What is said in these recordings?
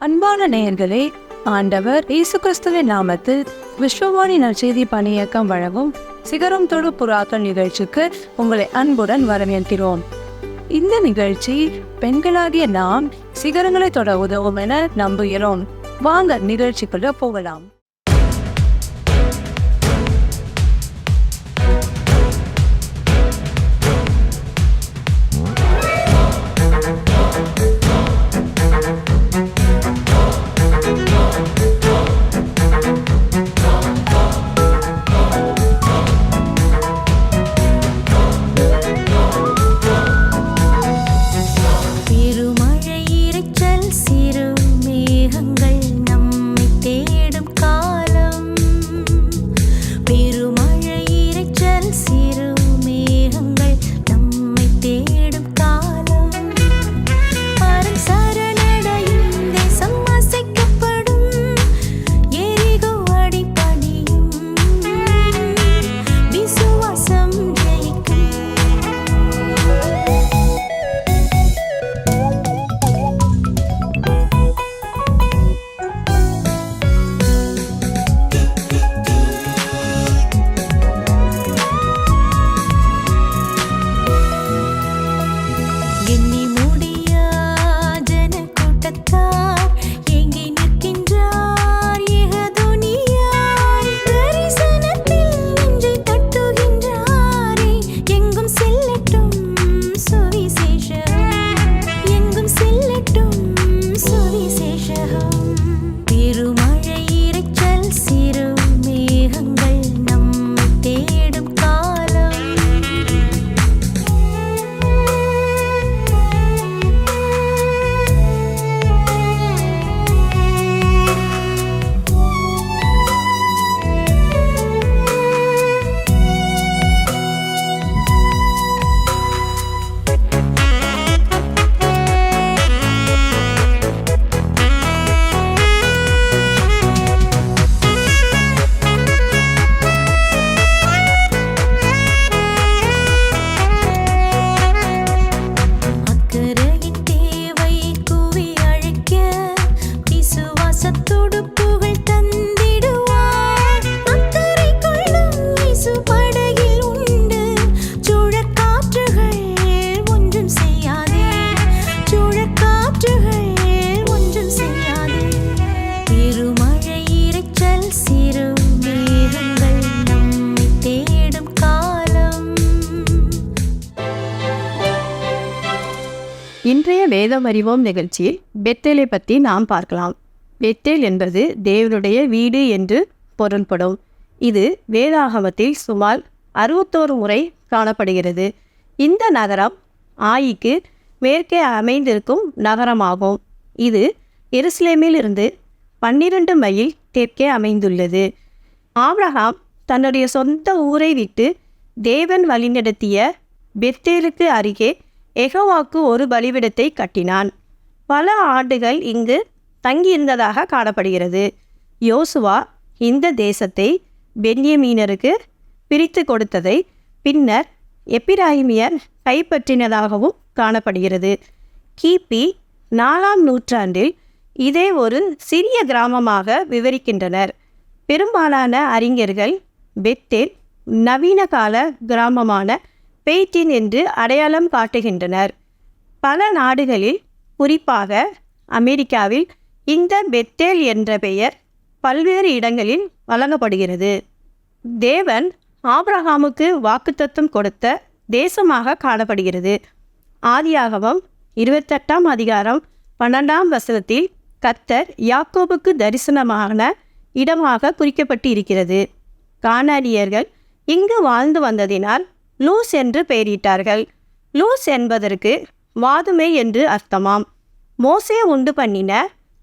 அன்பான நேயர்களே, ஆண்டவர் இயேசு கிறிஸ்துவின் நாமத்தில் விஸ்வவாணி நற்செய்தி பணியக்கம் வழங்கும் சிகரம் தொடு புறாக்கள் நிகழ்ச்சிக்கு உங்களை அன்புடன் வரவேற்கிறோம். இந்த நிகழ்ச்சி பெண்களாகிய நாம் சிகரங்களை தொட உதவும் என நம்புகிறோம். வாங்க நிகழ்ச்சிக்குள்ள போகலாம். இன்றைய வேதம் அறிவோம் நிகழ்ச்சியில் பெத்தேலை பற்றி நாம் பார்க்கலாம். பெத்தேல் என்பது தேவனுடைய வீடு என்று பொருள்படும். இது வேதாகமத்தில் சுமார் 61 முறை காணப்படுகிறது. இந்த நகரம் ஆயிக்கு மேற்கே அமைந்திருக்கும் நகரமாகும். இது எருசலேமில் இருந்து 12 மைல் தெற்கே அமைந்துள்ளது. ஆபிரகாம் தன்னுடைய சொந்த ஊரை விட்டு தேவன் வழிநடத்திய பெத்தேலுக்கு அருகே யெகோவாவுக்கு ஒரு பலிபீடத்தை கட்டினான். பல ஆண்டுகள் இங்கு தங்கியிருந்ததாக காணப்படுகிறது. யோசுவா இந்த தேசத்தை பென்யமீனருக்கு பிரித்து கொடுத்ததை பின்னர் எப்பிராயிமியர் கைப்பற்றினதாகவும் காணப்படுகிறது. கிபி 4ஆம் நூற்றாண்டில் இதை ஒரு சிறிய கிராமமாக விவரிக்கின்றனர். பெரும்பாலான அறிஞர்கள் பெத்தேல் நவீன கால கிராமமான பெய்டின் என்று அடையாளம் காட்டுகின்றனர். பல நாடுகளில், குறிப்பாக அமெரிக்காவில் இந்த பெத்தேல் என்ற பெயர் பல்வேறு இடங்களில் வழங்கப்படுகிறது. தேவன் ஆபிரகாமுக்கு வாக்குத்தத்தம் கொடுத்த தேசமாக காணப்படுகிறது. ஆதியாகமம் 28ஆம் அதிகாரம் 12ஆம் வசனத்தில் கர்த்தர் யாக்கோபுக்கு தரிசனமான இடமாக குறிக்கப்பட்டு இருக்கிறது. கானானியர்கள் இங்கு வாழ்ந்து வந்ததினால் லூஸ் என்று பெயரிட்டார்கள். லூஸ் என்பதற்கு வாதுமை என்று அர்த்தமாம். மோசே உண்டு பண்ணின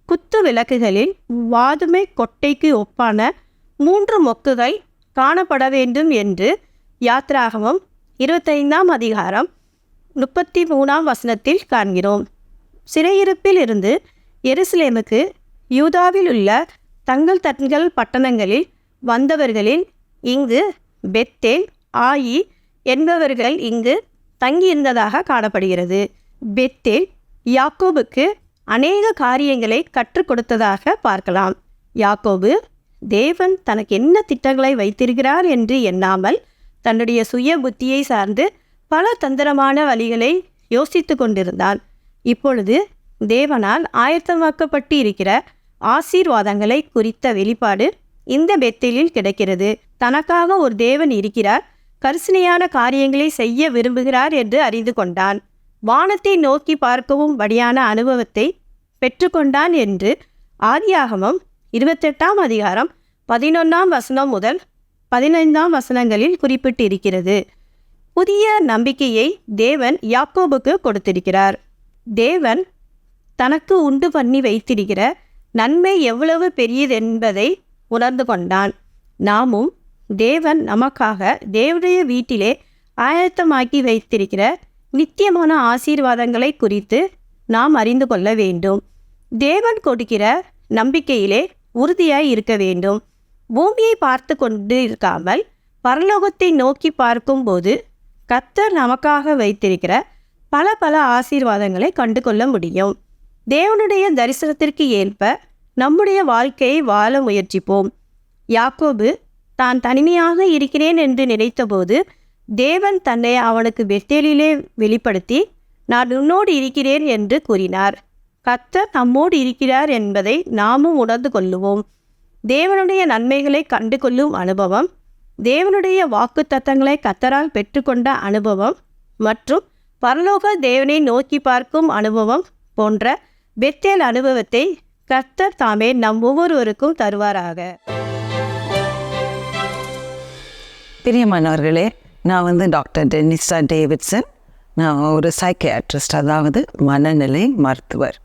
குத்து விளக்குகளில் வாதுமை கொட்டைக்கு ஒப்பான 3 மொக்குகள் காணப்பட வேண்டும் என்று யாத்ராகமம் 25ஆம் அதிகாரம் 33ஆம் வசனத்தில் காண்கிறோம். சிறையிருப்பில் இருந்து எருசலேமுக்கு யூதாவில் உள்ள தங்கள் பட்டணங்களில் வந்தவர்களில் இங்கு பெத்தேல், ஆயி என்பவர்கள் இங்கு தங்கியிருந்ததாக காணப்படுகிறது. பெத்தேல் யாக்கோபுக்கு அநேக காரியங்களை கற்றுக் கொடுத்ததாக பார்க்கலாம். யாக்கோபு தேவன் தனக்கு என்ன திட்டங்களை வைத்திருக்கிறார் என்று எண்ணாமல் தன்னுடைய சுய புத்தியை சார்ந்து பல தந்திரமான வழிகளை யோசித்து கொண்டிருந்தான். இப்பொழுது தேவனால் ஆயத்தமாக்கப்பட்டு இருக்கிற ஆசீர்வாதங்களை குறித்த வெளிப்பாடு இந்த பெத்தேலில் கிடைக்கிறது. தனக்காக ஒரு தேவன் இருக்கிறார், கரிசனையான காரியங்களை செய்ய விரும்புகிறார் என்று அறிந்து கொண்டான். வானத்தை நோக்கி பார்க்கவும் படியான அனுபவத்தை பெற்றுக்கொண்டான் என்று ஆதியாகமம் 28ஆம் அதிகாரம் 11ஆம் வசனம் முதல் 15ஆம் வசனங்களில் குறிப்பிட்டிருக்கிறது. புதிய நம்பிக்கையை தேவன் யாக்கோபுக்கு கொடுத்திருக்கிறார். தேவன் தனக்கு உண்டு பண்ணி வைத்திருக்கிற நன்மை எவ்வளவு பெரியதென்பதை உணர்ந்து கொண்டான். நாமும் தேவன் நமக்காக தேவனுடைய வீட்டிலே ஆயத்தமாக்கி வைத்திருக்கிற நித்தியமான ஆசீர்வாதங்களை குறித்து நாம் அறிந்து கொள்ள வேண்டும். தேவன் கொடுக்கிற நம்பிக்கையிலே உறுதியாய் இருக்க வேண்டும். பூமியை பார்த்து கொண்டு இருக்காமல் பரலோகத்தை நோக்கி பார்க்கும்போது கர்த்தர் நமக்காக வைத்திருக்கிற பல பல ஆசீர்வாதங்களை கண்டு கொள்ள முடியும். தேவனுடைய தரிசனத்திற்கு ஏற்ப நம்முடைய வாழ்க்கையை வாழ முயற்சிப்போம். யாக்கோபு தான் தனிமையாக இருக்கிறேன் என்று நினைத்தபோது தேவன் தன்னை அவனுக்கு பெத்தேலிலே வெளிப்படுத்தி, நான் உன்னோடு இருக்கிறேன் என்று கூறினார். கர்த்தர் நம்மோடு இருக்கிறார் என்பதை நாமும் உணர்ந்து கொள்ளுவோம். தேவனுடைய நன்மைகளை கண்டு கொள்ளும் அனுபவம், தேவனுடைய வாக்குத்தத்தங்களை கர்த்தரால் பெற்றுக்கொண்ட அனுபவம் மற்றும் பரலோக தேவனை நோக்கி பார்க்கும் அனுபவம் போன்ற பெத்தேல் அனுபவத்தை கர்த்தர் தாமே நம் ஒவ்வொருவருக்கும் தருவாராக. பிரியமானவர்களே, நான் டாக்டர் டெனிசா டேவிட்சன். நான் ஒரு சைக்கியாட்ரிஸ்ட், அதாவது மனநிலை மருத்துவர்.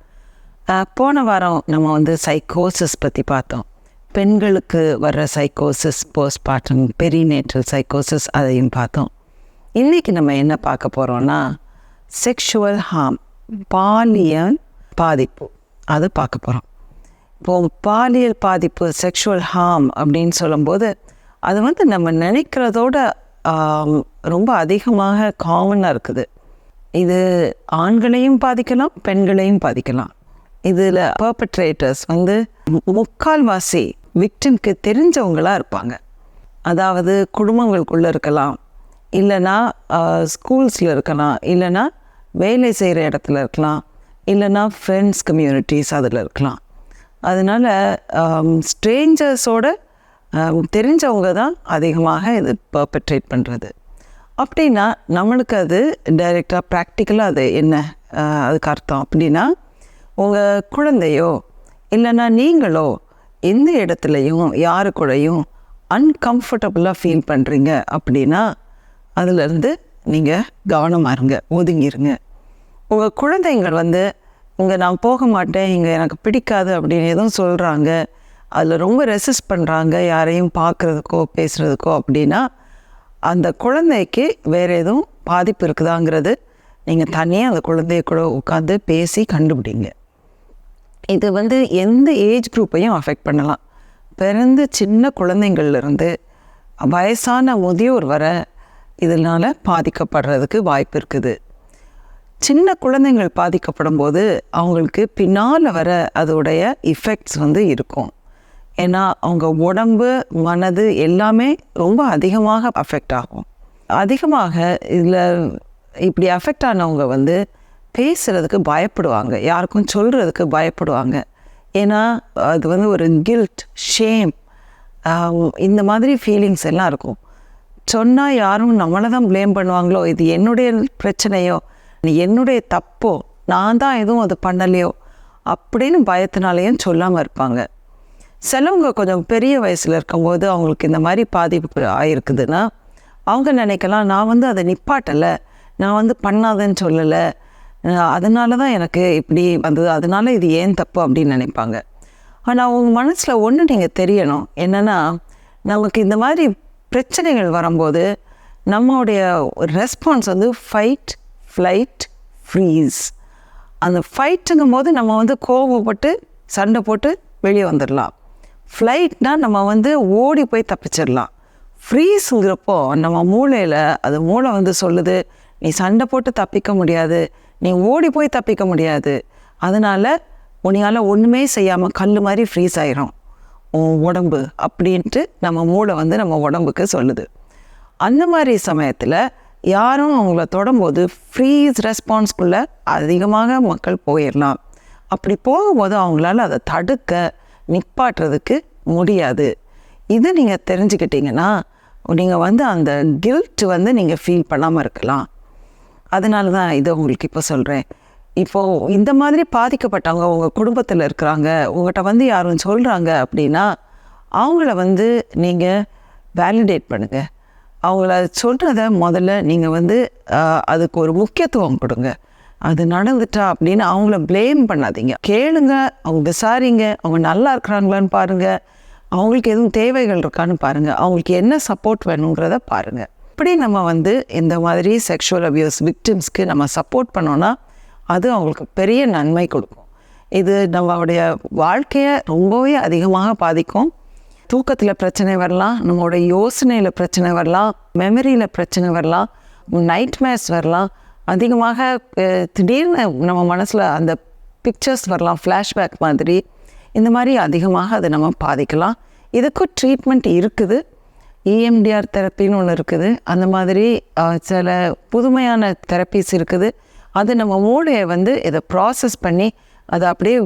போன வாரம் நம்ம சைக்கோசிஸ் பற்றி பார்த்தோம். பெண்களுக்கு வர்ற சைக்கோசிஸ், போஸ்ட்மார்ட்டம், பெரிநேட்டல் சைக்கோசிஸ், அதையும் பார்த்தோம். இன்றைக்கி நம்ம என்ன பார்க்க போகிறோன்னா, செக்ஷுவல் ஹார்ம், பாலியல் பாதிப்பு, அது பார்க்க போகிறோம். இப்போது பாலியல் பாதிப்பு, செக்ஷுவல் ஹார்ம் அப்படின்னு சொல்லும்போது அது நம்ம நினைக்கிறதோட ரொம்ப அதிகமாக காமனாக இருக்குது. இது ஆண்களையும் பாதிக்கலாம், பெண்களையும் பாதிக்கலாம். இதில் பர்பட்ரேட்டர்ஸ் முக்கால்வாசி விக்டிம்க்கு தெரிஞ்சவங்களாக இருப்பாங்க. அதாவது குடும்பங்களுக்குள்ளே இருக்கலாம், இல்லைன்னா ஸ்கூல்ஸில் இருக்கலாம், இல்லைன்னா வேலை செய்கிற இடத்துல இருக்கலாம், இல்லைன்னா ஃப்ரெண்ட்ஸ் கம்யூனிட்டிஸ் அதில் இருக்கலாம். அதனால் ஸ்ட்ரேஞ்சர்ஸோட தெரிஞ்சவங்க தான் அதிகமாக இது பர்பட்ரேட் பண்ணுறது. அப்படின்னா நம்மளுக்கு அது டைரெக்டாக ப்ராக்டிக்கலாக அது என்ன அதுக்கு அர்த்தம் அப்படின்னா, உங்கள் குழந்தையோ இல்லைன்னா நீங்களோ எந்த இடத்துலையும் யாரு கூடயும் அன்கம்ஃபர்டபுளாக ஃபீல் பண்ணுறீங்க அப்படின்னா அதிலேருந்து நீங்கள் கவனமாக இருங்க, ஒதுங்கிருங்க. உங்கள் குழந்தைங்கள் இங்கே நான் போக மாட்டேன், இங்கே எனக்கு பிடிக்காது அப்படின்னு எதுவும் சொல்கிறாங்க, அதில் ரொம்ப ரெசிஸ்ட் பண்ணுறாங்க யாரையும் பார்க்குறதுக்கோ பேசுகிறதுக்கோ அப்படின்னா அந்த குழந்தைக்கு வேறு எதுவும் பாதிப்பு இருக்குதாங்கிறது நீங்கள் தனியாக அந்த குழந்தைய கூட உட்காந்து பேசி கண்டுபிடிங்க. இது எந்த ஏஜ் குரூப்பையும் அஃபெக்ட் பண்ணலாம். பிறந்து சின்ன குழந்தைங்கள்லேருந்து வயசான முதியோர் வர இதனால் பாதிக்கப்படுறதுக்கு வாய்ப்பு இருக்குது. சின்ன குழந்தைங்கள் பாதிக்கப்படும் போது அவங்களுக்கு பின்னால் வர அதோடைய இஃபெக்ட்ஸ் இருக்கும். ஏன்னா அவங்க உடம்பு, மனது எல்லாமே ரொம்ப அதிகமாக அஃபெக்ட் ஆகும். அதிகமாக இதில் இப்படி அஃபெக்ட் ஆனவங்க பேசுகிறதுக்கு பயப்படுவாங்க, யாருக்கும் சொல்கிறதுக்கு பயப்படுவாங்க. ஏன்னா அது ஒரு கில்ட், ஷேம், இந்த மாதிரி ஃபீலிங்ஸ் எல்லாம் இருக்கும். சொன்னால் யாரும் நம்மளை தான் ப்ளேம் பண்ணுவாங்களோ, இது என்னுடைய பிரச்சனையோ, என்னுடைய தப்போ, நான் தான் எதுவும் அது பண்ணலையோ அப்படின்னு பயத்தினாலேயும் சொல்லாமல் இருப்பாங்க. சிலவங்க கொஞ்சம் பெரிய வயசில் இருக்கும்போது அவங்களுக்கு இந்த மாதிரி பாதிப்பு ஆகிருக்குதுன்னா அவங்க நினைக்கலாம், நான் அதை நிப்பாட்டலை, நான் பண்ணாதேன்னு சொல்லலை, அதனால தான் எனக்கு இப்படி வந்தது, அதனால இது ஏன் தப்பு அப்படின்னு நினைப்பாங்க. ஆனால் உங்கள் மனசில் ஒன்று நீங்கள் தெரியணும், என்னென்னா நமக்கு இந்த மாதிரி பிரச்சனைகள் வரும்போது நம்மளுடைய ரெஸ்பான்ஸ் ஃபைட், ஃப்ளைட், ஃப்ரீஸ். அந்த ஃபைட்டுங்கும் போது நம்ம கோபப்பட்டு சண்டை போட்டு வெளியே வந்துடலாம். ஃப்ளைட்னால் நம்ம ஓடி போய் தப்பிச்சிடலாம். ஃப்ரீஸுங்கிறப்போ நம்ம மூளையில் அது மூளை சொல்லுது, நீ சண்டை போட்டு தப்பிக்க முடியாது, நீ ஓடி போய் தப்பிக்க முடியாது, அதனால் உன்னையால் ஒன்றுமே செய்யாமல் கல் மாதிரி ஃப்ரீஸ் ஆயிரும் உன் உடம்பு அப்படின்ட்டு நம்ம மூளை வந்து நம்ம உடம்புக்கு சொல்லுது. அந்த மாதிரி சமயத்தில் யாரும் அவங்கள தொடும்போது ஃப்ரீஸ் ரெஸ்பான்ஸ்குள்ளே அதிகமாக மக்கள் போயிடலாம். அப்படி போகும்போது அவங்களால அதை தடுக்க நிப்பாட்டுறதுக்கு முடியாது. இதை நீங்கள் தெரிஞ்சுக்கிட்டிங்கன்னா நீங்கள் வந்து அந்த கில்ட் வந்து நீங்கள் ஃபீல் பண்ணாமல் இருக்கலாம். அதனால தான் இதை உங்களுக்கு இப்போ சொல்கிறேன். இப்போது இந்த மாதிரி பாதிக்கப்பட்டவங்க உங்கள் குடும்பத்தில் இருக்கிறாங்க, உங்கள்கிட்ட வந்து யாரும் சொல்கிறாங்க அப்படின்னா அவங்கள வந்து நீங்கள் வேலிடேட் பண்ணுங்கள். அவங்கள சொல்கிறத முதல்ல நீங்கள் வந்து அதுக்கு ஒரு முக்கியத்துவம் கொடுங்க. அது நடந்துட்டா அப்படின்னு அவங்கள ப்ளேம் பண்ணாதீங்க. கேளுங்க, அவங்க விசாரிங்க, அவங்க நல்லா இருக்கிறாங்களான்னு பாருங்கள், அவங்களுக்கு எதுவும் தேவைகள் இருக்கான்னு பாருங்கள், அவங்களுக்கு என்ன சப்போர்ட் வேணுங்கிறத பாருங்கள். இப்படி நம்ம வந்து இந்த மாதிரி செக்ஷுவல் அபியூஸ் விக்டிம்ஸ்க்கு நம்ம சப்போர்ட் பண்ணோன்னா அது அவங்களுக்கு பெரிய நன்மை கொடுக்கும். இது நம்மளுடைய வாழ்க்கையை ரொம்பவே அதிகமாக பாதிக்கும். தூக்கத்தில் பிரச்சனை வரலாம், நம்மளுடைய யோசனையில் பிரச்சனை வரலாம், மெமரியில் பிரச்சனை வரலாம், நைட்மேர்ஸ் வரலாம். அதிகமாக திடீர்னு நம்ம மனசில் அந்த பிக்சர்ஸ் வரலாம், ஃப்ளாஷ்பேக் மாதிரி. இந்த மாதிரி அதிகமாக அதை நம்ம பாதிக்கலாம். இதுக்கும் ட்ரீட்மெண்ட் இருக்குது. EMDR தெரப்பின்னு ஒன்று இருக்குது. அந்த மாதிரி சில புதுமையான தெரப்பிஸ் இருக்குது. அது நம்ம மூளையை வந்து இதை ப்ராசஸ் பண்ணி அதை அப்படியே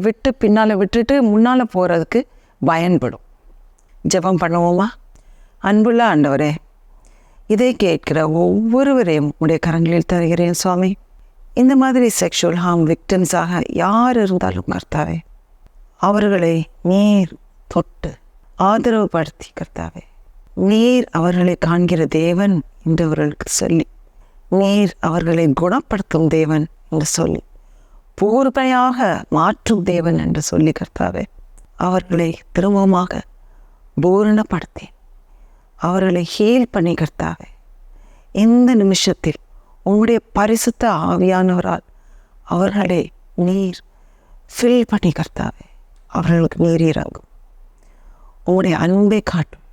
பின்னால் விட்டுட்டு முன்னால் போகிறதுக்கு பயன்படும். ஜெபம் பண்ணுவோமா? அன்புள்ள ஆண்டவரே, இதை கேட்கிற ஒவ்வொருவரையும் உடைய கரங்களில் தருகிறேன் சுவாமி. இந்த மாதிரி செக்ஷுவல் ஹார்ம் விக்டிம்ஸாக யார் இருந்தாலும் கர்த்தாவே, அவர்களை நீர் தொட்டு ஆதரவுபடுத்தி கர்த்தாவே, நீர் அவர்களை காண்கிற தேவன் என்று அவர்களுக்கு சொல்லி, நீர் அவர்களை குணப்படுத்தும் தேவன் என்று சொல்லி, பூர்வையாக மாற்றும் தேவன் என்று சொல்லி கர்த்தாவே, அவர்களை திரும்பமாக பூரணப்படுத்தி அவர்களை ஹீல் பண்ணி கர்த்தாவே, இந்த நிமிஷத்தில் உங்களுடைய பரிசுத்த ஆவியானவரால் அவர்களை நீர் ஃபில் பண்ணி கர்த்தாவே, அவர்களுக்கு நீர் இறங்கும். உங்களுடைய அன்பை காட்டும்,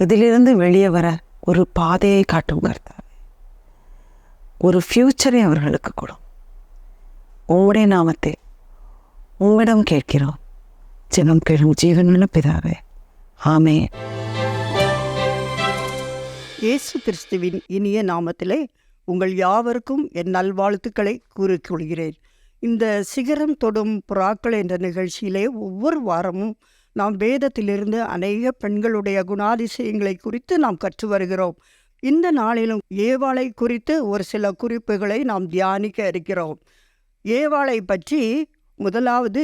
இதிலிருந்து வெளியே வர ஒரு பாதையை காட்டும் கர்த்தாவே, ஒரு ஃப்யூச்சரை அவர்களுக்கு கொடும். உங்களுடைய நாமத்தை உங்களிடம் கேட்கிறோம், ஜெபம் கேளும் ஜீவனுள்ள பிதாவே, ஆமென். இயேசு கிறிஸ்துவின் இனிய நாமத்திலே உங்கள் யாவருக்கும் என் நல்வாழ்த்துக்களை கூறிக்கொள்கிறேன். இந்த சிகரம் தொடும் புறாக்கள் என்ற நிகழ்ச்சியிலே ஒவ்வொரு வாரமும் நாம் வேதத்திலிருந்து அநேக பெண்களுடைய குணாதிசயங்களை குறித்து நாம் கற்று வருகிறோம். இந்த நாளிலும் ஏவாளை குறித்து ஒரு சில குறிப்புகளை நாம் தியானிக்க இருக்கிறோம். ஏவாளை பற்றி முதலாவது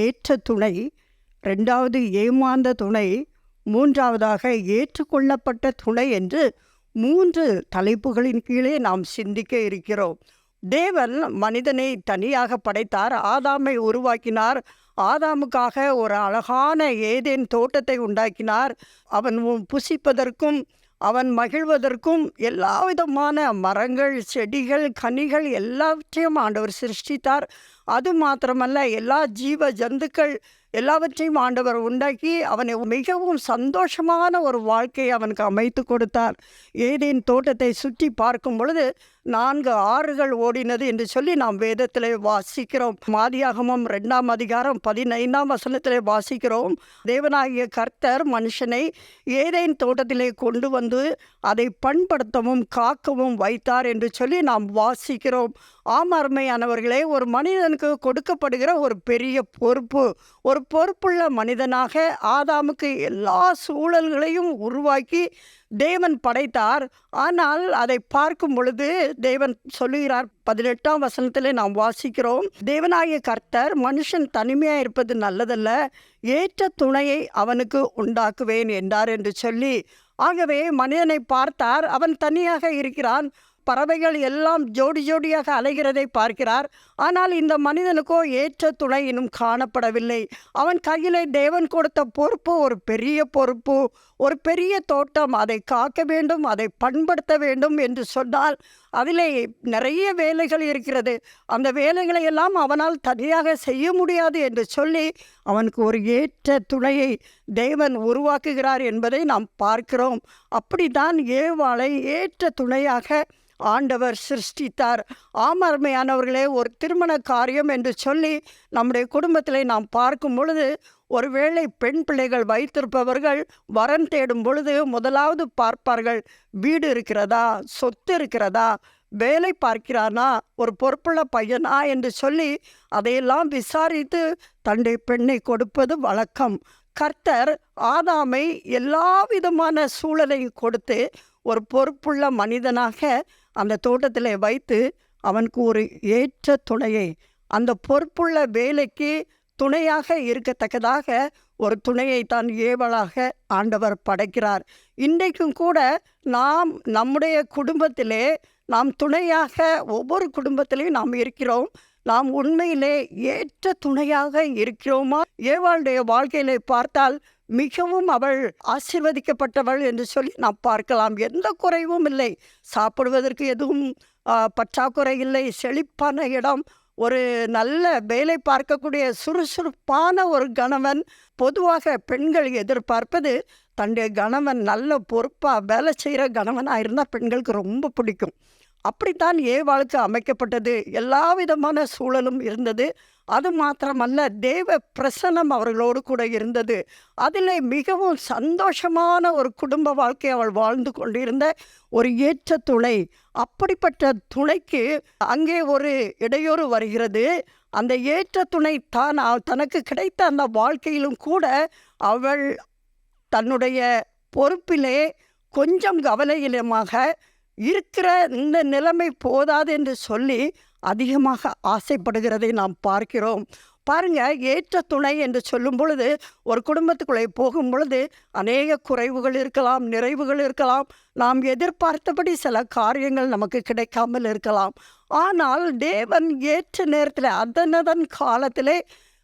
ஏற்ற துணை, ரெண்டாவது ஏமாந்த துணை, மூன்றாவதாக ஏற்றுக்கொள்ளப்பட்ட துணை என்று 3 தலைப்புகளின் கீழே நாம் சிந்திக்க இருக்கிறோம். தேவன் மனிதனை தனியாக படைத்தார், ஆதாமை உருவாக்கினார். ஆதாமுக்காக ஒரு அழகான ஏதேன் தோட்டத்தை உண்டாக்கினார். அவன் புசிப்பதற்கும் அவன் மகிழ்வதற்கும் எல்லா விதமான மரங்கள், செடிகள், கனிகள் எல்லாவற்றையும் ஆண்டவர் சிருஷ்டித்தார். அது மாத்திரமல்ல, எல்லா ஜீவ ஜந்துக்கள் எல்லாவற்றையும் ஆண்டவர் உண்டாக்கி அவனை மிகவும் சந்தோஷமான ஒரு வாழ்க்கையை அவனுக்கு அமைத்து கொடுத்தார். ஏதேன் தோட்டத்தை சுற்றி பார்க்கும் பொழுது 4 ஆறுகள் ஓடினது என்று சொல்லி நாம் வேதத்திலே வாசிக்கிறோம். ஆதியாகமம் 2ஆம் அதிகாரம் 15ஆம் வசனத்திலே வாசிக்கிறோம். தேவனாகிய கர்த்தர் மனுஷனை ஏதேன் தோட்டத்திலே கொண்டு வந்து அதை பண்படுத்தவும் காக்கவும் வைத்தார் என்று சொல்லி நாம் வாசிக்கிறோம். ஆம் அருமையானவர்களே, ஒரு மனிதனுக்கு கொடுக்கப்படுகிற ஒரு பெரிய பொறுப்பு, ஒரு பொறுப்புள்ள மனிதனாக ஆதாமுக்கு எல்லா சூழல்களையும் உருவாக்கி தேவன் படைத்தார். ஆனால் அதை பார்க்கும் பொழுது தேவன் சொல்லுகிறார், 18ஆம் வசனத்திலே நாம் வாசிக்கிறோம், தேவனாகிய கர்த்தர் மனுஷன் தனிமையாக இருப்பது நல்லதல்ல, ஏற்ற துணையை அவனுக்கு உண்டாக்குவேன் என்றார் என்று சொல்லி. ஆகவே மனிதனை பார்த்தார், அவன் தனியாக இருக்கிறான். பறவைகள் எல்லாம் ஜோடி ஜோடியாக அலைகிறதை பார்க்கிறார். ஆனால் இந்த மனிதனுக்கோ ஏற்ற துணை இன்னும் காணப்படவில்லை. அவன் கையிலே தேவன் கொடுத்த பொறுப்பு ஒரு பெரிய பொறுப்பு, ஒரு பெரிய தோட்டம், அதை காக்க வேண்டும், அதை பண்படுத்த வேண்டும் என்று சொன்னால் அதிலே நிறைய வேலைகள் இருக்கிறது, அந்த வேலைகளை எல்லாம் அவனால் தனியாக செய்ய முடியாது என்று சொல்லி அவனுக்கு ஒரு ஏற்ற துணையை தேவன் உருவாக்குகிறார் என்பதை நாம் பார்க்கிறோம். அப்படித்தான் ஏவாளை ஏற்ற துணையாக ஆண்டவர் சிருஷ்டித்தார். ஆமர்மையானவர்களே, ஒரு திருமண காரியம் என்று சொல்லி நம்முடைய குடும்பத்தில் நாம் பார்க்கும் பொழுது, ஒருவேளை பெண் பிள்ளைகள் வைத்திருப்பவர்கள் வரன் தேடும் பொழுது முதலாவது பார்ப்பார்கள், வீடு இருக்கிறதா, சொத்து இருக்கிறதா, வேலை பார்க்கிறானா, ஒரு பொறுப்புள்ள பையனா என்று சொல்லி அதையெல்லாம் விசாரித்து தன்னுடைய பெண்ணை கொடுப்பது வழக்கம். கர்த்தர் ஆதாமை எல்லா விதமான சூழலையும் கொடுத்து ஒரு பொறுப்புள்ள மனிதனாக அந்த தோட்டத்தில் வைத்து அவனுக்கு ஒரு ஏற்ற துணையை, அந்த பொறுப்புள்ள வேலைக்கு துணையாக இருக்கத்தக்கதாக ஒரு துணையை தான் ஏவலாக ஆண்டவர் படைக்கிறார். இன்றைக்கும் கூட நாம் நம்முடைய குடும்பத்திலே நாம் துணையாக ஒவ்வொரு குடும்பத்திலையும் நாம் இருக்கிறோம். நாம் உண்மையிலே ஏற்ற துணையாக இருக்கிறோமா? ஏவாளுடைய வாழ்க்கையிலே பார்த்தால் மிகவும் அவள் ஆசீர்வதிக்கப்பட்டவள் என்று சொல்லி நாம் பார்க்கலாம். எந்த குறைவும் இல்லை, சாப்பிடுவதற்கு எதுவும் பற்றாக்குறை இல்லை, செழிப்பான இடம், ஒரு நல்ல வேலை பார்க்கக்கூடிய சுறுசுறுப்பான ஒரு கணவன். பொதுவாக பெண்கள் எதிர்பார்ப்பது தன்னுடைய கணவன் நல்ல பொறுப்பாக வேலை செய்கிற கணவனாக இருந்தால் பெண்களுக்கு ரொம்ப பிடிக்கும். அப்படித்தான் ஏவாளுக்கு அமைக்கப்பட்டது. எல்லா விதமான சூழலும் இருந்தது. அது மாத்திரமல்ல, தேவ பிரசன்னம் அவர்களோடு கூட இருந்தது. அதில் மிகவும் சந்தோஷமான ஒரு குடும்ப வாழ்க்கை அவள் வாழ்ந்து கொண்டிருந்த ஒரு ஏற்ற துணை. அப்படிப்பட்ட துணைக்கு அங்கே ஒரு இடையூறு வருகிறது. அந்த ஏற்ற துணை தான் தனக்கு கிடைத்த அந்த வாழ்க்கையிலும் கூட அவள் தன்னுடைய பொறுப்பிலே கொஞ்சம் கவலையிலமாக இருக்கிற இந்த நிலைமை போதாது என்று சொல்லி அதிகமாக ஆசைப்படுகிறதை நாம் பார்க்கிறோம். பாருங்க, ஏற்ற துணை என்று சொல்லும் பொழுது ஒரு குடும்பத்துக்குள்ளே போகும் பொழுது அநேக குறைவுகள் இருக்கலாம், நிறைவுகள் இருக்கலாம், நாம் எதிர்பார்த்தபடி சில காரியங்கள் நமக்கு கிடைக்காமல் இருக்கலாம். ஆனால் தேவன் ஏற்ற நேரத்தில் அதனதன் காலத்திலே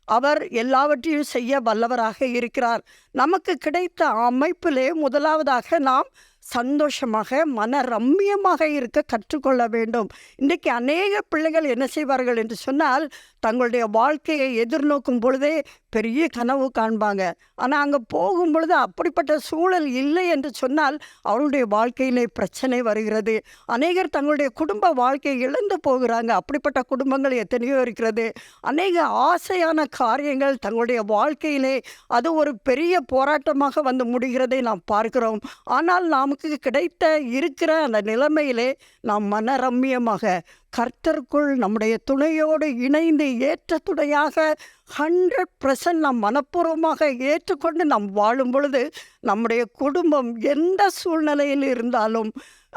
அவர் எல்லாவற்றையும் செய்ய வல்லவராக இருக்கிறார். நமக்கு கிடைத்த அமைப்பிலே முதலாவதாக நாம் சந்தோஷமாக மன ரம்மியமாக இருக்க கற்றுக்கொள்ள வேண்டும். இன்றைக்கு அநேக பிள்ளைகள் என்ன செய்வார்கள் என்று சொன்னால், தங்களுடைய வாழ்க்கையை எதிர்நோக்கும் பொழுதே பெரிய கனவு காண்பாங்க. ஆனால் அங்கே போகும் பொழுது அப்படிப்பட்ட சூழல் இல்லை என்று சொன்னால் அவருடைய வாழ்க்கையிலே பிரச்சனை வருகிறது. அநேகர் தங்களுடைய குடும்ப வாழ்க்கையை இழந்து போகிறாங்க. அப்படிப்பட்ட குடும்பங்கள் எத்தனையோ இருக்கிறது. அநேக ஆசையான காரியங்கள் தங்களுடைய வாழ்க்கையிலே அது ஒரு பெரிய போராட்டமாக வந்து முடிகிறதை நாம் பார்க்கிறோம். ஆனால் நமக்கு கிடைத்த இருக்கிற அந்த நிலைமையிலே நாம் மனரம்மியமாக கர்த்தருக்குள் நம்முடைய துணையோடு இணைந்து ஏற்ற துணையாக 100% நாம் மனப்பூர்வமாக ஏற்றுக்கொண்டு நாம் வாழும் பொழுது நம்முடைய குடும்பம் எந்த சூழ்நிலையில் இருந்தாலும்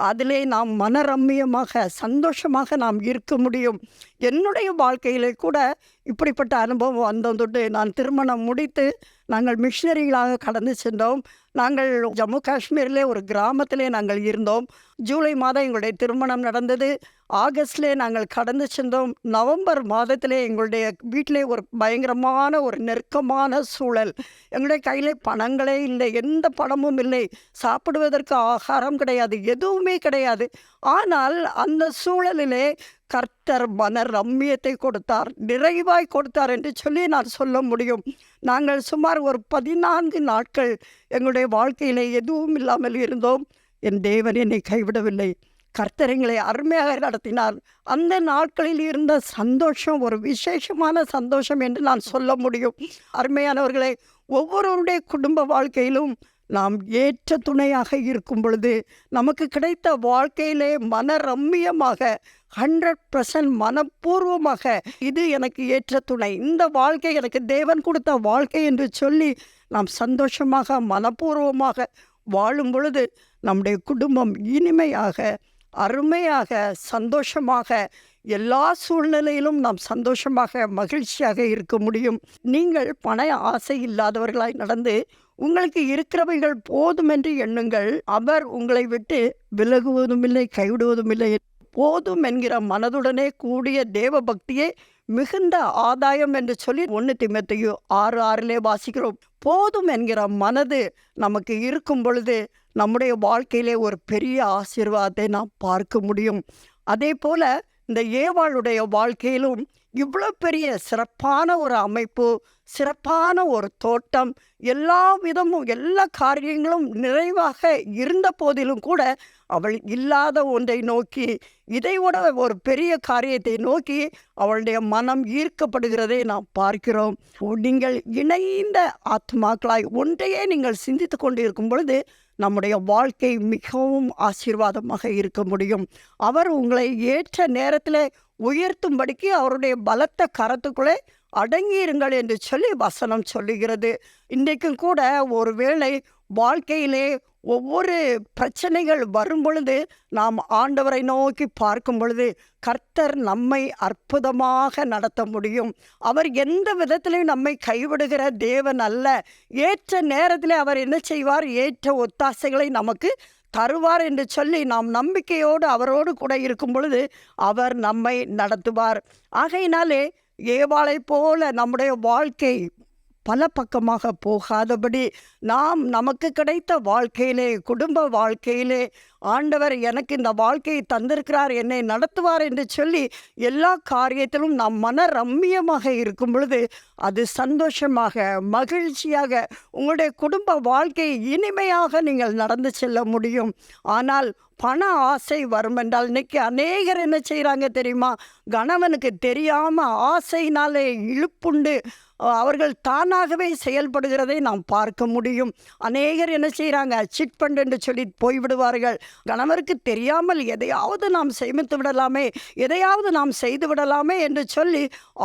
அதிலே நாம் மனரம்மியமாக சந்தோஷமாக நாம் இருக்க முடியும். என்னுடைய வாழ்க்கையிலே கூட இப்படிப்பட்ட அனுபவம் வந்ததுண்டு. நான் திருமணம் முடித்து நாங்கள் மிஷினரிகளாக கடந்து சென்றோம். நாங்கள் ஜம்மு காஷ்மீரிலே ஒரு கிராமத்திலே நாங்கள் இருந்தோம். ஜூலை மாதம் எங்களுடைய திருமணம் நடந்தது. ஆகஸ்ட்லே நாங்கள் கடந்து சென்றோம். நவம்பர் மாதத்திலே எங்களுடைய வீட்டிலே ஒரு பயங்கரமான ஒரு நெருக்கமான சூழல். எங்களுடைய கையிலே பணங்களே இல்லை, எந்த பணமும் இல்லை, சாப்பிடுவதற்கு ஆகாரம் கிடையாது, எதுவுமே கிடையாது. ஆனால் அந்த சூழலிலே கர்த்தர் மன ரம்மியத்தை கொடுத்தார், நிறைவாய் கொடுத்தார் என்று சொல்லி நான் சொல்ல முடியும். நாங்கள் சுமார் ஒரு 14 நாட்கள் எங்களுடைய வாழ்க்கையிலே எதுவும் இல்லாமல் இருந்தோம். என் தேவன் என்னை கைவிடவில்லை. கர்த்தர் எங்களை அருமையாக நடத்தினார். அந்த நாட்களில் இருந்த சந்தோஷம் ஒரு விசேஷமான சந்தோஷம் என்று நான் சொல்ல முடியும். அருமையானவர்களே, ஒவ்வொருவருடைய குடும்ப வாழ்க்கையிலும் நாம் ஏற்ற துணையாக இருக்கும் பொழுது நமக்கு கிடைத்த வாழ்க்கையிலே மன ரம்மியமாக 100% மனப்பூர்வமாக இது எனக்கு ஏற்ற துணை, இந்த வாழ்க்கை எனக்கு தேவன் கொடுத்த வாழ்க்கை என்று சொல்லி நாம் சந்தோஷமாக மனப்பூர்வமாக வாழும் பொழுது நம்முடைய குடும்பம் இனிமையாக அருமையாக சந்தோஷமாக எல்லா சூழ்நிலையிலும் நாம் சந்தோஷமாக மகிழ்ச்சியாக இருக்க முடியும். நீங்கள் பண ஆசை இல்லாதவர்களாய் நடந்து உங்களுக்கு இருக்கிறவைகள் போதும் என்று எண்ணுங்கள். அவர் உங்களை விட்டு விலகுவதும் இல்லை, கைவிடுவதும் இல்லை. போதும் என்கிற மனதுடனே கூடிய தேவ பக்தியே மிகுந்த ஆதாயம் என்று சொல்லி 1 தீமோத்தேயு 6:6 வாசிக்கிறோம். போதும் என்கிற மனது நமக்கு இருக்கும் பொழுது நம்முடைய வாழ்க்கையிலே ஒரு பெரிய ஆசீர்வாதத்தை நாம் பார்க்க முடியும். அதே போல இந்த ஏவாளுடைய வாழ்க்கையிலும் இவ்வளோ பெரிய சிறப்பான ஒரு அமைப்பு, சிறப்பான ஒரு தோட்டம், எல்லா விதமும் எல்லா காரியங்களும் நிறைவாக இருந்த போதிலும் கூட அவள் இல்லாத ஒன்றை நோக்கி, இதைவிட ஒரு பெரிய காரியத்தை நோக்கி அவளுடைய மனம் ஈர்க்கப்படுகிறதை நாம் பார்க்கிறோம். நீங்கள் இணைந்த ஆத்மாக்களாய் ஒன்றையே நீங்கள் சிந்தித்து கொண்டு இருக்கும் பொழுது நம்முடைய வாழ்க்கை மிகவும் ஆசீர்வாதமாக இருக்க முடியும். அவர் உங்களை ஏற்ற நேரத்தில் உயர்த்தும்படிக்கு அவருடைய பலத்த கரத்துக்குள்ளே அடங்கியிருங்கள் என்று சொல்லி வசனம் சொல்லுகிறது. இன்றைக்கும் கூட ஒருவேளை வாழ்க்கையிலே ஒவ்வொரு பிரச்சனைகள் வரும் பொழுது நாம் ஆண்டவரை நோக்கி பார்க்கும் பொழுது கர்த்தர் நம்மை அற்புதமாக நடத்த முடியும். அவர் எந்த விதத்திலையும் நம்மை கைவிடுகிற தேவன் அல்ல. ஏற்ற நேரத்தில் அவர் என்ன செய்வார்? ஏற்ற ஒத்தாசைகளை நமக்கு தருவார் என்று சொல்லி நாம் நம்பிக்கையோடு அவரோடு கூட இருக்கும் பொழுது அவர் நம்மை நடத்துவார். ஆகையினாலே ஏவாளை போல நம்முடைய வாழ்க்கை பல பக்கமாக போகாதபடி நாம் நமக்கு கிடைத்த வாழ்க்கையிலே, குடும்ப வாழ்க்கையிலே ஆண்டவர் எனக்கு இந்த வாழ்க்கையை தந்திருக்கிறார், என்னை நடத்துவார் என்று சொல்லி எல்லா காரியத்திலும் நாம் மன ரம்மியமாக இருக்கும் பொழுது அது சந்தோஷமாக மகிழ்ச்சியாக உங்களுடைய குடும்ப வாழ்க்கையை இனிமையாக நீங்கள் நடந்து செல்ல முடியும். ஆனால் பண ஆசை வரும் என்றால் இன்னைக்கு அநேகர் என்ன செய்கிறாங்க தெரியுமா? கணவனுக்கு தெரியாமல் ஆசையினாலே இழுப்புண்டு அவர்கள் தானாகவே செயல்படுகிறதை நாம் பார்க்க முடியும். அநேகர் என்ன செய்கிறாங்க? சிட் ஃபண்ட் என்று சொல்லி போய்விடுவார்கள். கணவருக்கு தெரியாமல் எதையாவது நாம் சேமித்து விடலாமே, எதையாவது நாம் செய்து விடலாமே என்று சொல்லி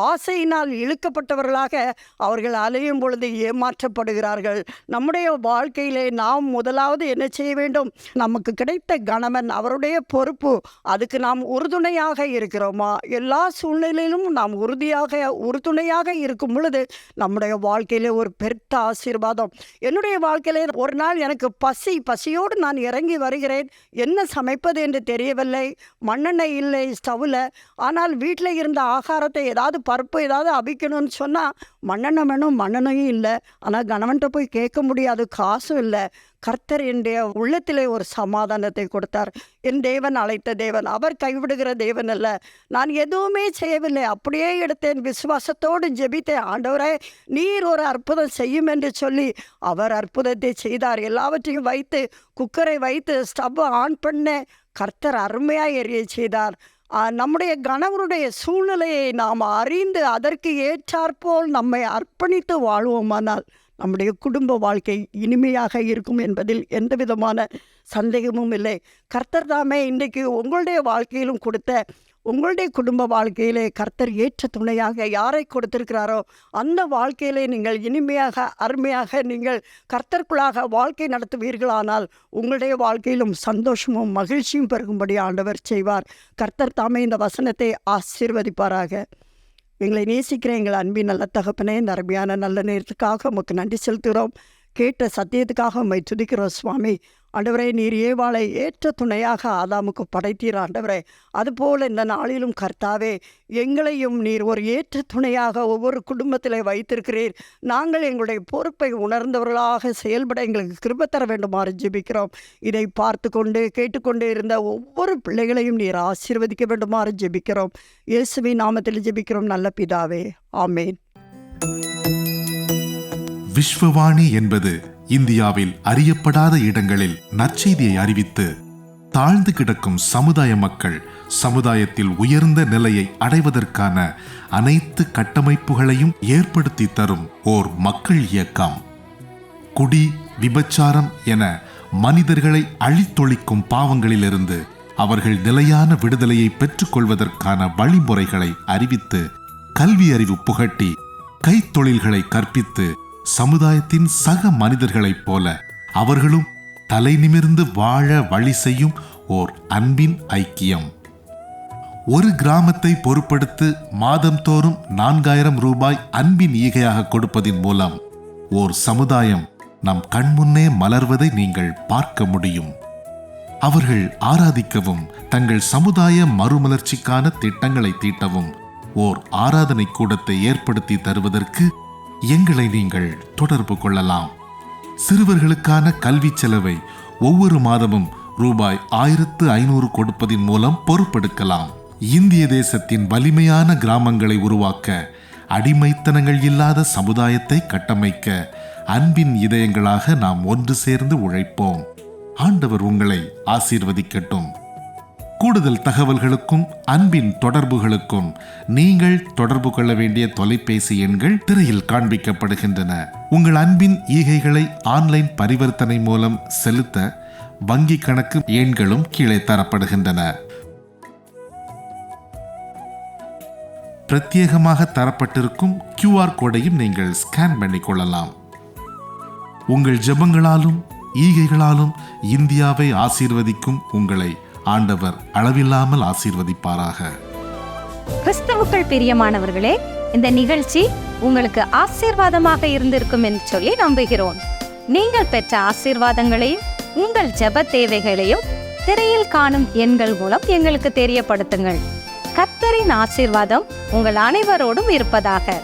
ஆசையினால் இழுக்கப்பட்டவர்களாக அவர்கள் அலையும் பொழுது ஏமாற்றப்படுகிறார்கள். நம்முடைய வாழ்க்கையிலே நாம் முதலாவது என்ன செய்ய வேண்டும்? நமக்கு கிடைத்த கணவன் அவருடைய பொறுப்பு, அதுக்கு நாம் உறுதுணையாக இருக்கிறோமா? எல்லா சூழ்நிலையிலும் நாம் உறுதுணையாக இருக்கும் பொழுது நம்முடைய வாழ்க்கையிலே ஒரு பெருத்த ஆசீர்வாதம். என்னுடைய வாழ்க்கையிலே ஒரு நாள் எனக்கு பசியோடு நான் இறங்கி வருகிறேன். என்ன சமைப்பது என்று தெரியவில்லை. மண்ணெண்ணெய் இல்லை ஸ்டவ்வில். ஆனால் வீட்டில் இருந்த ஆகாரத்தை ஏதாவது பருப்பு ஏதாவது அவிக்கணும்னு சொன்னால் மண்ணெண்ணெய் வேணும், மண்ணெண்ணையும் இல்லை. ஆனால் கணவன்கிட்ட போய் கேட்க முடியாது, காசும் இல்லை. கர்த்தர் என்னுடைய உள்ளத்திலே ஒரு சமாதானத்தை கொடுத்தார். என் தேவன் அழைத்த தேவன், அவர் கைவிடுகிற தேவன் அல்ல. நான் எதுவுமே செய்யவில்லை, அப்படியே எடுத்தேன், விசுவாசத்தோடு ஜெபித்தேன். ஆண்டவரே நீர் ஒரு அற்புதம் செய்யும் என்று சொல்லி அவர் அற்புதத்தை செய்தார். எல்லாவற்றையும் வைத்து குக்கரை வைத்து ஸ்டவ் ஆன் பண்ண கர்த்தர் அருமையாக எரிய செய்தார். நம்முடைய கணவருடைய சூழ்நிலையை நாம் அறிந்து அதற்கு ஏற்றாற்போல் நம்மை அர்ப்பணித்து வாழ்வோமானால் நம்முடைய குடும்ப வாழ்க்கை இனிமையாக இருக்கும் என்பதில் எந்த விதமான சந்தேகமும் இல்லை. கர்த்தர் தாமே இன்றைக்கு உங்களுடைய வாழ்க்கையிலும் கொடுத்த உங்களுடைய குடும்ப வாழ்க்கையிலே கர்த்தர் ஏற்ற துணையாக யாரை கொடுத்திருக்கிறாரோ அந்த வாழ்க்கையிலே நீங்கள் இனிமையாக அருமையாக நீங்கள் கர்த்தருக்குள்ளாக வாழ்க்கை நடத்துவீர்களானால் உங்களுடைய வாழ்க்கையிலும் சந்தோஷமும் மகிழ்ச்சியும் பெருகும்படி ஆண்டவர் செய்வார். கர்த்தர் தாமே இந்த வசனத்தை ஆசீர்வதிப்பாராக. எங்களை நேசிக்கிற எங்கள் அன்பின் நல்ல தகப்பனே, இந்த அருமையான நல்ல நேரத்துக்காக உமக்கு நன்றி செலுத்துகிறோம். கேட்ட சத்தியத்துக்காக உம்மை துதிக்கிறோம் சுவாமி. ஆண்டவரே, நீர் ஏவாளை ஏற்ற துணையாக ஆதாமுக்கு படைத்தீர் ஆண்டவரே. அதுபோல் இந்த நாளிலும் கர்த்தாவே எங்களையும் நீர் ஒரு ஏற்ற துணையாக ஒவ்வொரு குடும்பத்தில் வைத்திருக்கிறீர். நாங்கள் எங்களுடைய பொறுப்பை உணர்ந்தவர்களாக செயல்பட எங்களுக்கு கிருபை தர வேண்டுமாறு ஜெபிக்கிறோம். இதை பார்த்து கொண்டு கேட்டுக்கொண்டு இருந்த ஒவ்வொரு பிள்ளைகளையும் நீர் ஆசீர்வதிக்க வேண்டுமாறு ஜெபிக்கிறோம். இயேசுவின் நாமத்தில் ஜெபிக்கிறோம் நல்ல பிதாவே, ஆமேன். விஸ்வவாணி என்பது இந்தியாவில் அறியப்படாத இடங்களில் நற்செய்தியை அறிவித்து தாழ்ந்து கிடக்கும் சமுதாய மக்கள் சமுதாயத்தில் உயர்ந்த நிலையை அடைவதற்கான அனைத்து கட்டமைப்புகளையும் ஏற்படுத்தி தரும் ஓர் மக்கள் இயக்கம். குடி, விபச்சாரம் என மனிதர்களை அழித்தொழிக்கும் பாவங்களிலிருந்து அவர்கள் நிலையான விடுதலையை பெற்றுக்கொள்வதற்கான வழிமுறைகளை அறிவித்து கல்வி அறிவு புகட்டி கைத்தொழில்களை கற்பித்து சமுதாயத்தின் சக மனிதர்களைப் போல அவர்களும் தலை நிமிர்ந்து வாழ வழி செய்யும் ஓர் அன்பின் ஐக்கியம். ஒரு கிராமத்தை பொறுப்படுத்து மாதந்தோறும் 4000 ரூபாய் அன்பின் ஈகையாக கொடுப்பதின் மூலம் ஓர் சமுதாயம் நம் கண்முன்னே மலர்வதை நீங்கள் பார்க்க முடியும். அவர்கள் ஆராதிக்கவும் தங்கள் சமுதாய மறுமலர்ச்சிக்கான திட்டங்களை தீட்டவும் ஓர் ஆராதனை கூடத்தை ஏற்படுத்தி தருவதற்கு எங்களை நீங்கள் தொடர்பு கொள்ளலாம். சிறுவர்களுக்கான கல்வி செலவை ஒவ்வொரு மாதமும் ரூபாய் 1500 கொடுப்பதின் மூலம் பொறுப்பெடுக்கலாம். இந்திய தேசத்தின் வலிமையான கிராமங்களை உருவாக்க, அடிமைத்தனங்கள் இல்லாத சமுதாயத்தை கட்டமைக்க, அன்பின் இதயங்களாக நாம் ஒன்று சேர்ந்து உழைப்போம். ஆண்டவர் உங்களை ஆசீர்வதிக்கட்டும். கூடுதல் தகவல்களுக்கும் அன்பின் தொடர்புகளுக்கும் நீங்கள் தொடர்பு கொள்ள வேண்டிய தொலைபேசி எண்கள் திரையில் காண்பிக்கப்படுகின்றன. உங்கள் அன்பின் ஈகைகளை ஆன்லைன் பரிவர்த்தனை மூலம் செலுத்த வங்கி கணக்கு எண்களும் கீழே தரப்படுகின்றன. பிரத்யேகமாக தரப்பட்டிருக்கும் QR கோடையும் நீங்கள் ஸ்கேன் பண்ணிக் கொள்ளலாம். உங்கள் ஜெபங்களாலும் ஈகைகளாலும் இந்தியாவை ஆசீர்வதிக்கும் உங்களை ஆண்டவர் அளவில்லாமல் ஆசீர்வதிப்பாராக. கிறிஸ்தவுக்குள் பிரியமானவர்களே, இந்த நிகழ்ச்சி உங்களுக்கு ஆசீர்வாதமாக இருந்திருக்கும் என்று சொல்லி நம்புகிறோம். நீங்கள் பெற்ற ஆசீர்வாதங்களையும் உங்கள் ஜெப தேவைகளையும் திரையில் காணும் எண்கள் மூலம் எங்களுக்கு தெரியப்படுத்துங்கள். கர்த்தரின் ஆசீர்வாதம் உங்கள் அனைவரோடும் இருப்பதாக.